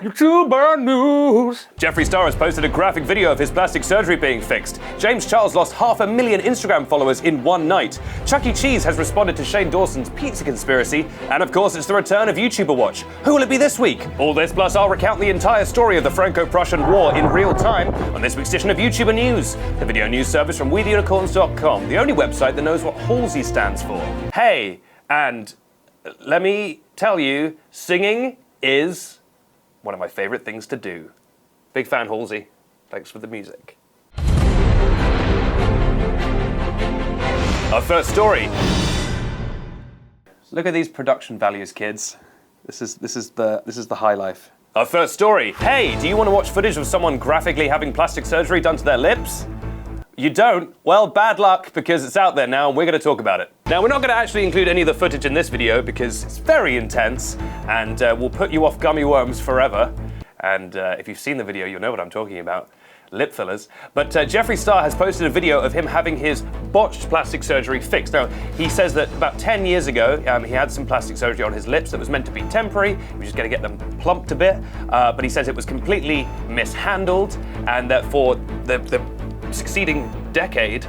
YouTuber news. Jeffree Star has posted a graphic video of his plastic surgery being fixed. James Charles lost 500,000 Instagram followers in one night. Chuck E. Cheese has responded to Shane Dawson's pizza conspiracy. And of course, it's the return of YouTuber Watch. Who will it be this week? All this plus I'll recount the entire story of the Franco-Prussian War in real time on this week's edition of YouTuber News, the video news service from WeTheUnicorns.com, the only website that knows what Halsey stands for. Hey, and let me tell you, singing is one of my favorite things to do. Big fan, Halsey. Thanks for the music. Our first story. Look at these production values, kids. This is the high life. Our first story. Hey, do you want to watch footage of someone graphically having plastic surgery done to their lips? You don't? Well, bad luck, because it's out there now and we're going to talk about it. Now, we're not going to actually include any of the footage in this video because it's very intense and will put you off gummy worms forever. And if you've seen the video, you'll know what I'm talking about. Lip fillers. But Jeffree Star has posted a video of him having his botched plastic surgery fixed. Now, he says that about 10 years ago, he had some plastic surgery on his lips that was meant to be temporary. He was just going to get them plumped a bit. But he says it was completely mishandled and that for the succeeding decade,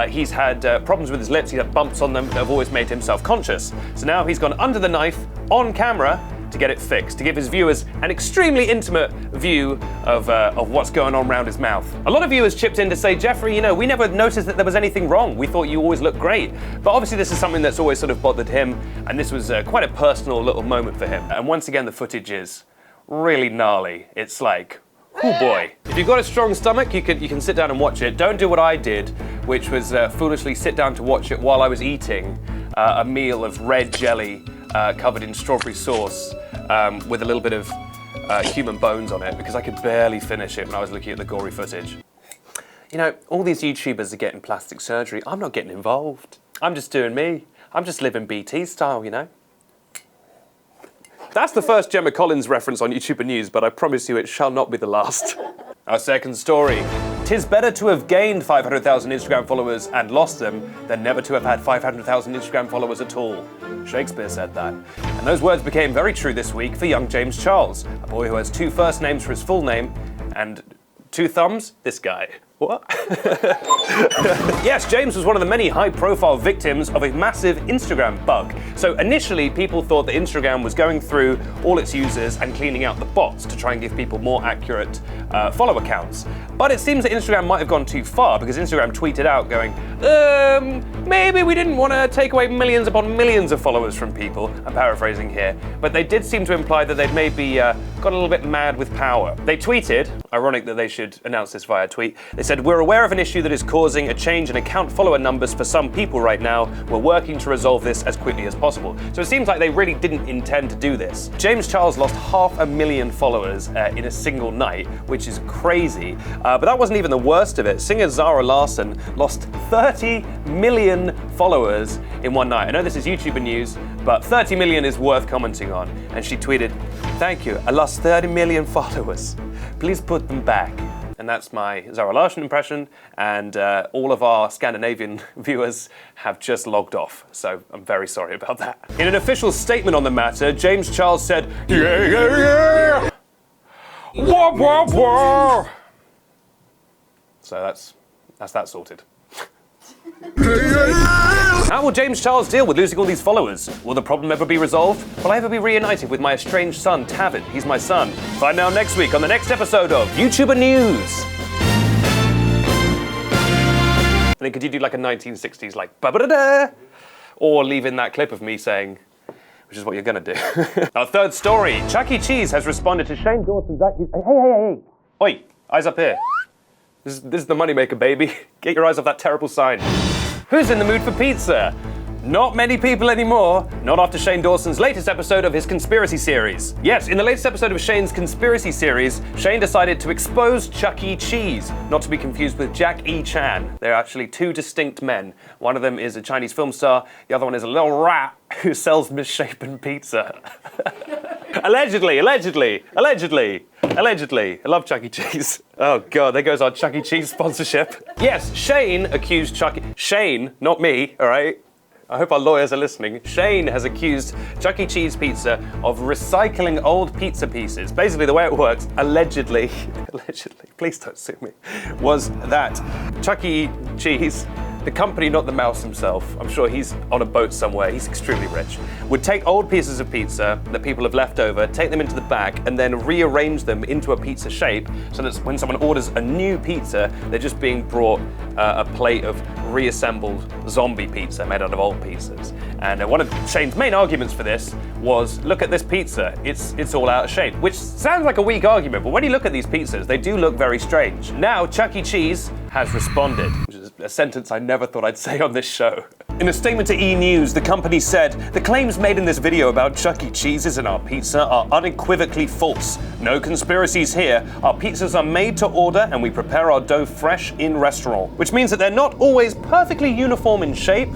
he's had problems with his lips. He's had bumps on them that have always made him self-conscious. So now he's gone under the knife on camera to get it fixed, to give his viewers an extremely intimate view of what's going on around his mouth. A lot of viewers chipped in to say, Jeffree, you know, we never noticed that there was anything wrong. We thought you always looked great. But obviously this is something that's always sort of bothered him, and this was quite a personal little moment for him. And once again, the footage is really gnarly. It's like, oh boy. If you've got a strong stomach, you can sit down and watch it. Don't do what I did, which was foolishly sit down to watch it while I was eating a meal of red jelly covered in strawberry sauce with a little bit of human bones on it, because I could barely finish it when I was looking at the gory footage. You know, all these YouTubers are getting plastic surgery. I'm not getting involved. I'm just doing me. I'm just living BT style, you know? That's the first Gemma Collins reference on YouTuber News, but I promise you it shall not be the last. Our second story. 'Tis better to have gained 500,000 Instagram followers and lost them than never to have had 500,000 Instagram followers at all. Shakespeare said that. And those words became very true this week for young James Charles, a boy who has two first names for his full name and two thumbs, this guy. What? Yes, James was one of the many high-profile victims of a massive Instagram bug. So initially, people thought that Instagram was going through all its users and cleaning out the bots to try and give people more accurate follower counts. But it seems that Instagram might have gone too far, because Instagram tweeted out going, maybe we didn't want to take away millions upon millions of followers from people. I'm paraphrasing here. But they did seem to imply that they'd maybe got a little bit mad with power. They tweeted, ironic that they should announce this via tweet, they said, we're aware of an issue that is causing a change in account follower numbers for some people right now. We're working to resolve this as quickly as possible. So it seems like they really didn't intend to do this. James Charles lost 500,000 followers in a single night, which is crazy. But that wasn't even the worst of it. Singer Zara Larsson lost 30 million followers in one night. I know this is YouTuber News, but 30 million is worth commenting on. And she tweeted, "Thank you, I lost 30 million followers. Please put them back." And that's my Zara Larsson impression, and all of our Scandinavian viewers have just logged off, so I'm very sorry about that. In an official statement on the matter, James Charles said, "Yeah, yeah, yeah! Wah, wah, wah!" So that's that sorted. How will James Charles deal with losing all these followers? Will the problem ever be resolved? Will I ever be reunited with my estranged son, Tavin? He's my son. Find out next week on the next episode of YouTuber News. And then could you do like a 1960s like ba-ba-da-da? Or leave in that clip of me saying, which is what you're gonna do. Our third story. Chuck E. Cheese has responded to Shane Dawson's Hey. Oi, eyes up here. This is the moneymaker, baby. Get your eyes off that terrible sign. Who's in the mood for pizza? Not many people anymore. Not after Shane Dawson's latest episode of his conspiracy series. Yes, in the latest episode of Shane's conspiracy series, Shane decided to expose Chuck E. Cheese, not to be confused with Jack E. Chan. They're actually two distinct men. One of them is a Chinese film star, the other one is a little rat who sells misshapen pizza. Allegedly. I love Chuck E. Cheese. Oh God, there goes our Chuck E. Cheese sponsorship. Yes, Shane accused Shane, not me, all right? I hope our lawyers are listening. Shane has accused Chuck E. Cheese Pizza of recycling old pizza pieces. Basically, the way it works, allegedly, please don't sue me, was that Chuck E. Cheese, the company, not the mouse himself, I'm sure he's on a boat somewhere, he's extremely rich, would take old pieces of pizza that people have left over, take them into the back, and then rearrange them into a pizza shape so that when someone orders a new pizza, they're just being brought a plate of reassembled zombie pizza made out of old pizzas. And one of Shane's main arguments for this was, look at this pizza, it's all out of shape, which sounds like a weak argument, but when you look at these pizzas, they do look very strange. Now, Chuck E. Cheese has responded, which is a sentence I never thought I'd say on this show. In a statement to E! News, the company said, "The claims made in this video about Chuck E. Cheese's and our pizza are unequivocally false. No conspiracies here. Our pizzas are made to order and we prepare our dough fresh in restaurant." Which means that they're not always perfectly uniform in shape,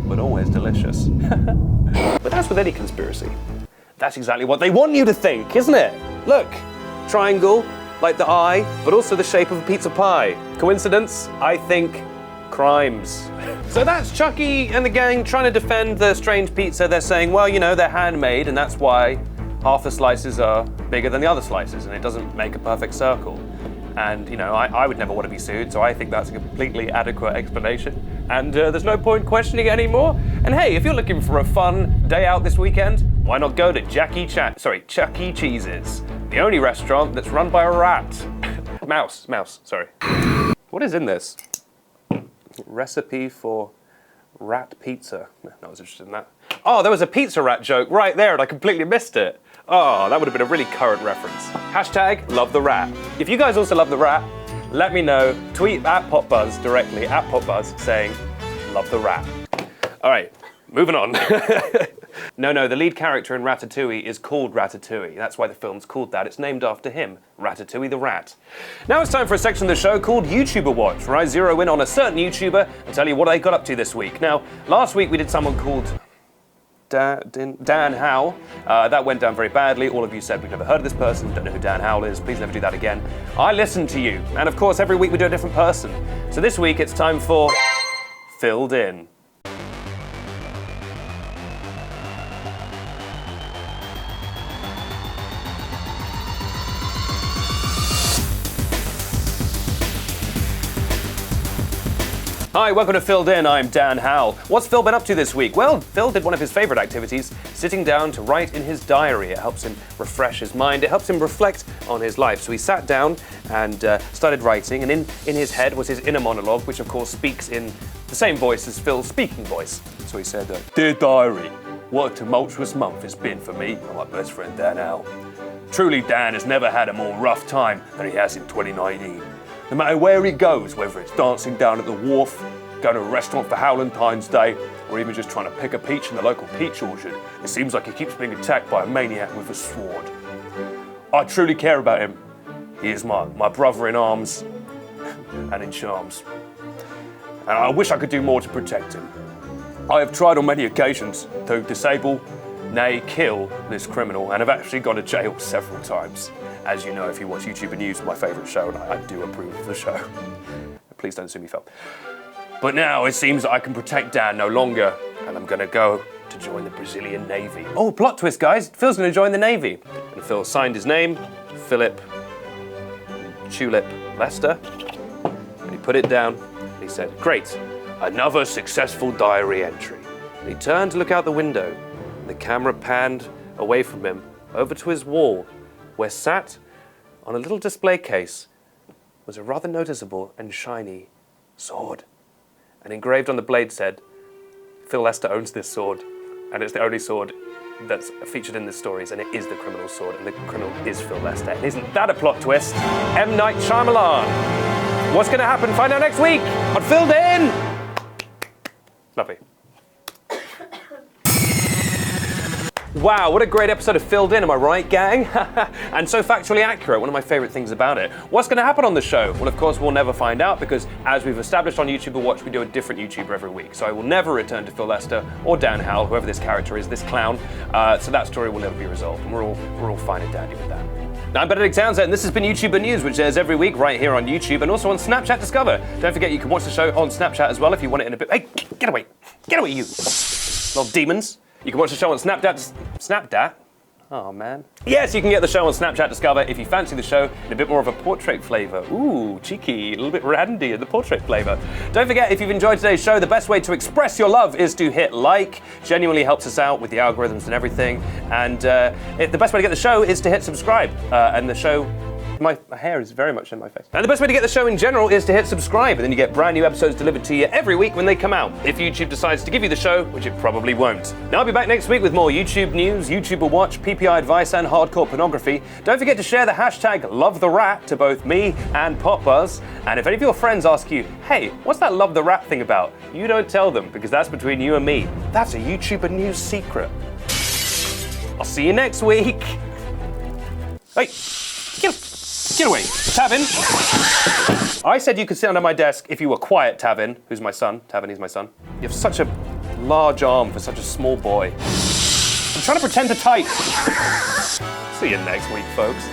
but always delicious. But that's with any conspiracy. That's exactly what they want you to think, isn't it? Look, triangle, like the eye, but also the shape of a pizza pie. Coincidence? I think crimes. So that's Chuck E. and the gang trying to defend the strange pizza. They're saying, well, you know, they're handmade and that's why half the slices are bigger than the other slices and it doesn't make a perfect circle. And, you know, I would never want to be sued, so I think that's a completely adequate explanation. And there's no point questioning it anymore. And hey, if you're looking for a fun day out this weekend, why not go to Chuck E. Cheese's, the only restaurant that's run by a rat. Mouse, sorry. What is in this? Recipe for rat pizza. No, I was interested in that. Oh, there was a pizza rat joke right there and I completely missed it. Oh, that would have been a really current reference. Hashtag love the rat. If you guys also love the rat, let me know. Tweet at PopBuzz directly, at PopBuzz, saying love the rat. All right, moving on. No, the lead character in Ratatouille is called Ratatouille. That's why the film's called that. It's named after him, Ratatouille the rat. Now it's time for a section of the show called YouTuber Watch, where I zero in on a certain YouTuber and tell you what they got up to this week. Now, last week we did someone called Dan Howell. That went down very badly. All of you said we've never heard of this person, don't know who Dan Howell is, please never do that again. I listened to you, and of course every week we do a different person. So this week it's time for Filled In. Hi, welcome to Filled In, I'm Dan Howell. What's Phil been up to this week? Well, Phil did one of his favorite activities, sitting down to write in his diary. It helps him refresh his mind, it helps him reflect on his life. So he sat down and started writing, and in his head was his inner monologue, which of course speaks in the same voice as Phil's speaking voice. So he said, "Dear diary, what a tumultuous month it's been for me and my best friend Dan Howell. Truly, Dan has never had a more rough time than he has in 2019. No matter where he goes, whether it's dancing down at the wharf, going to a restaurant for Valentine's Day, or even just trying to pick a peach in the local peach orchard, it seems like he keeps being attacked by a maniac with a sword. I truly care about him. He is my brother in arms and in charms. And I wish I could do more to protect him. I have tried on many occasions to disable, nay, kill this criminal, and have actually gone to jail several times. As you know, if you watch YouTuber News, my favourite show, and I do approve of the show. Please don't sue me, Phil. But now it seems that I can protect Dan no longer, and I'm gonna go to join the Brazilian Navy. Oh, plot twist, guys. Phil's gonna join the Navy. And Phil signed his name, Philip Tulip Lester, and he put it down. He said, "Great, another successful diary entry." And he turned to look out the window, and the camera panned away from him, over to his wall, where sat, on a little display case, was a rather noticeable and shiny sword. And engraved on the blade said, "Phil Lester owns this sword, and it's the only sword that's featured in the stories, and it is the criminal's sword, and the criminal is Phil Lester." And isn't that a plot twist? M. Night Shyamalan. What's going to happen? Find out next week on Filled In. Lovely. Wow, what a great episode of Filled In, am I right, gang? And so factually accurate, one of my favorite things about it. What's gonna happen on the show? Well, of course, we'll never find out because as we've established on YouTuber Watch, we do a different YouTuber every week. So I will never return to Phil Lester or Dan Howell, whoever this character is, this clown. So that story will never be resolved, and we're all fine and dandy with that. Now, I'm Benedict, and this has been YouTuber News, which airs every week right here on YouTube and also on Snapchat Discover. Don't forget you can watch the show on Snapchat as well if you want it in a bit. Hey, get away. Get away, you little demons. You can watch the show on Snapchat. Oh, man. Yes, you can get the show on Snapchat Discover if you fancy the show in a bit more of a portrait flavour. Ooh, cheeky, a little bit randy in the portrait flavour. Don't forget, if you've enjoyed today's show, the best way to express your love is to hit like. Genuinely helps us out with the algorithms and everything. And the best way to get the show is to hit subscribe. And the show... My hair is very much in my face. And the best way to get the show in general is to hit subscribe, and then you get brand new episodes delivered to you every week when they come out, if YouTube decides to give you the show, which it probably won't. Now I'll be back next week with more YouTube news, YouTuber watch, PPI advice, and hardcore pornography. Don't forget to share the hashtag #LoveTheRat to both me and PopBuzz. And if any of your friends ask you, hey, what's that Love the Rat thing about? You don't tell them, because that's between you and me. That's a YouTuber news secret. I'll see you next week. Hey, get away, Tavin. I said you could sit under my desk if you were quiet, Tavin, who's my son. Tavin is my son. You have such a large arm for such a small boy. I'm trying to pretend to type. See you next week, folks.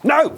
No!